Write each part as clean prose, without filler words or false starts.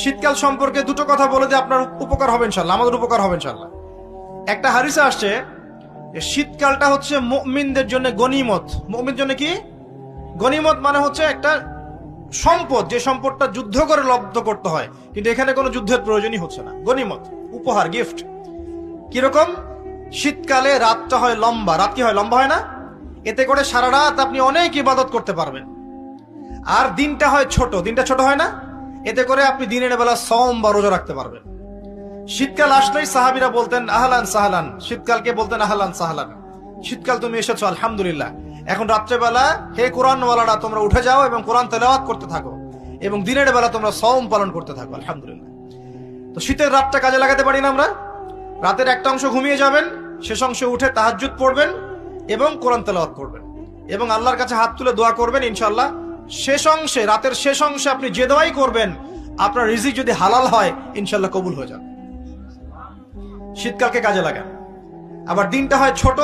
শীতকাল সম্পর্কে দুটো কথা বলে দিয়ে আপনার উপকার হবে ইনশাল্লাহ, আমাদের উপকার হবে ইনশাল্লাহ। একটা হাদিসে আসছে শীতকালটা হচ্ছে মুমিনদের জন্য গনিমত। মুমিনদের জন্য কি গনিমত? মানে হচ্ছে একটা সম্পদ, যে সম্পদটা যুদ্ধ করে লব্ধ করতে হয়, কিন্তু এখানে কোনো যুদ্ধের প্রয়োজনই হচ্ছে না। গনিমত, উপহার, গিফট। কিরকম? শীতকালে রাতটা হয় লম্বা। রাত কি হয়? লম্বা হয় না? এতে করে সারা রাত আপনি অনেক ইবাদত করতে পারবেন। আর দিনটা হয় ছোট। দিনটা ছোট হয় না? এতে করে আপনি দিনের বেলা সওম বা রোজা রাখতে পারবেন। শীতকাল আসলেই সাহাবীরা বলতেন আহলান সাহলান। শীতকালকে বলতেন আহলান সাহলান, শীতকাল তুমি এসেছো, আলহামদুলিল্লাহ। এখন রাত্রেবেলা হে কোরআনওয়ালারা তোমরা উঠে যাও এবং কোরআন তেলাওয়াত করতে থাকো, এবং দিনের বেলা তোমরা সওম পালন করতে থাকো, আলহামদুলিল্লাহ। তো শীতের রাতটা কাজে লাগাতে পারি না আমরা? রাতের একটা অংশ ঘুমিয়ে যাবেন, শেষ অংশে উঠে তাহাজ্জুদ পড়বেন এবং কোরআন তেলাওয়াত করবেন এবং আল্লাহর কাছে হাত তুলে দোয়া করবেন। ইনশাআল্লাহ শেষ অংশে, রাতের শেষ অংশে আপনি যে দোয়াই করবেন, আপনার রিজিক যদি হালাল হয় ইনশাআল্লাহ কবুল হয়ে যাবে। শীতকালকে কাজে লাগান। আবার দিনটা হয় ছোট,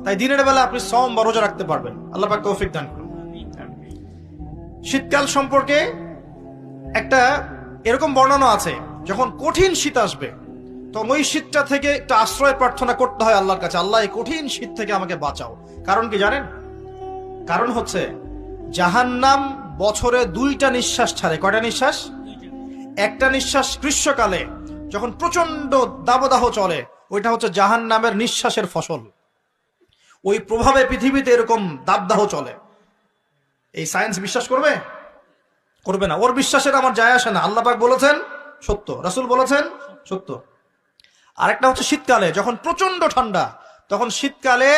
তাই দিনের বেলা আপনি সওম বা রোজা রাখতে পারবেন। আল্লাহ পাক তৌফিক দান করুন। শীতকাল সম্পর্কে একটা এরকম বর্ণনা আছে, যখন কঠিন শীত আসবে তখন ওই শীতটা থেকে একটা আশ্রয় প্রার্থনা করতে হয় আল্লাহর কাছে, আল্লাহ এই কঠিন শীত থেকে আমাকে বাঁচাও। কারণ কি জানেন? কারণ হচ্ছে জাহান্নাম বছরে 2টা নিঃশ্বাস ছাড়ে। কয়টা নিঃশ্বাস? একটা নিঃশ্বাস গ্রীষ্মকালে যখন প্রচন্ড দাবদাহ চলে, ওইটা হচ্ছে জাহান্নামের নিঃশ্বাসের ফসল। ওই প্রভাবে পৃথিবীতে এরকম দাবদাহ চলে। এই সায়েন্স বিশ্বাস করবে? করবে না। ওর বিশ্বাসের আমার যায় আসে না। আল্লাহ পাক বলেছেন সত্য, রাসূল বলেছেন সত্য। আরেকটা হচ্ছে শীতকালে যখন প্রচন্ড ঠান্ডা, তখন শীতকালে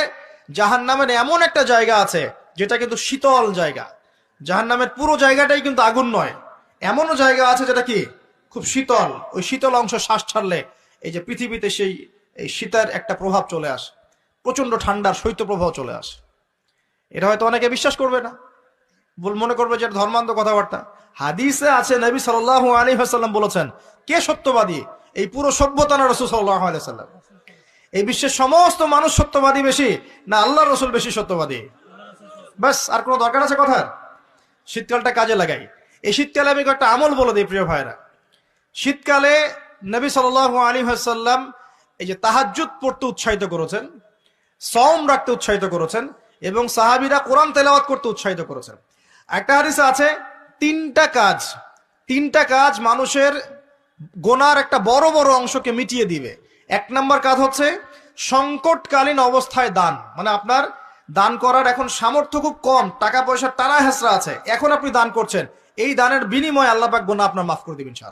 জাহান্নামের এমন একটা জায়গা আছে যেটা কিন্তু শীতল জায়গা। জাহান্নামের পুরো জায়গাটাই কিন্তু আগুন নয়, এমনও জায়গা আছে যেটা কি খুব শীতল। ওই শীতল অংশ শ্বাস ছাড়লে এই যে পৃথিবীতে সেই এই শীতের একটা প্রভাব চলে আসে, প্রচন্ড ঠান্ডার শৈত্য প্রভাব চলে আসে। এটা হয়তো অনেকে বিশ্বাস করবে না, মনে করবে যে ধর্মান্ধ কথাবার্তা। হাদিসে আছে নবী সাল্লাল্লাহু আলাইহি ওয়াসাল্লাম বলেছেন, কে সত্যবাদী? এই পুরো সভ্যতা না রাসূল সাল্লাল্লাহু আলাইহি ওয়াসাল্লাম? এই বিশ্বের সমস্ত মানুষ সত্যবাদী বেশি না আল্লাহর রাসূল বেশি সত্যবাদী? বাস, আর কোনো দরকার আছে কথার? শীতকালটা কাজে লাগাই। এই শীতকালে আমি একটা আমল বলে দিই প্রিয় ভাইরা। শীতকালে নবী সাল্লাল্লাহু আলাইহি ওয়াসাল্লাম এই যে তাহাজ্জুদ পড়তে উৎসাহিত করেছেন, সওম রাখতে উৎসাহিত করেছেন, এবং সাহাবীরা কোরআন তেলাওয়াত করতে উৎসাহিত করেছেন। একটা হাদিসে আছে তিনটা কাজ মানুষের গোনার একটা বড় বড় অংশকে মিটিয়ে দিবে। 1 নম্বর কাজ হচ্ছে সংকটকালীন অবস্থায় দান। মানে আপনার দান করার এখন সামর্থ্য খুব কম, টাকা পয়সার টানা হেঁচড়া আছে, এখন আপনি দান করছেন, এই দানের বিনিময়ে আল্লাহ পাক গুনাহ আপনার মাফ করে দিবেন ইনশাআল্লাহ।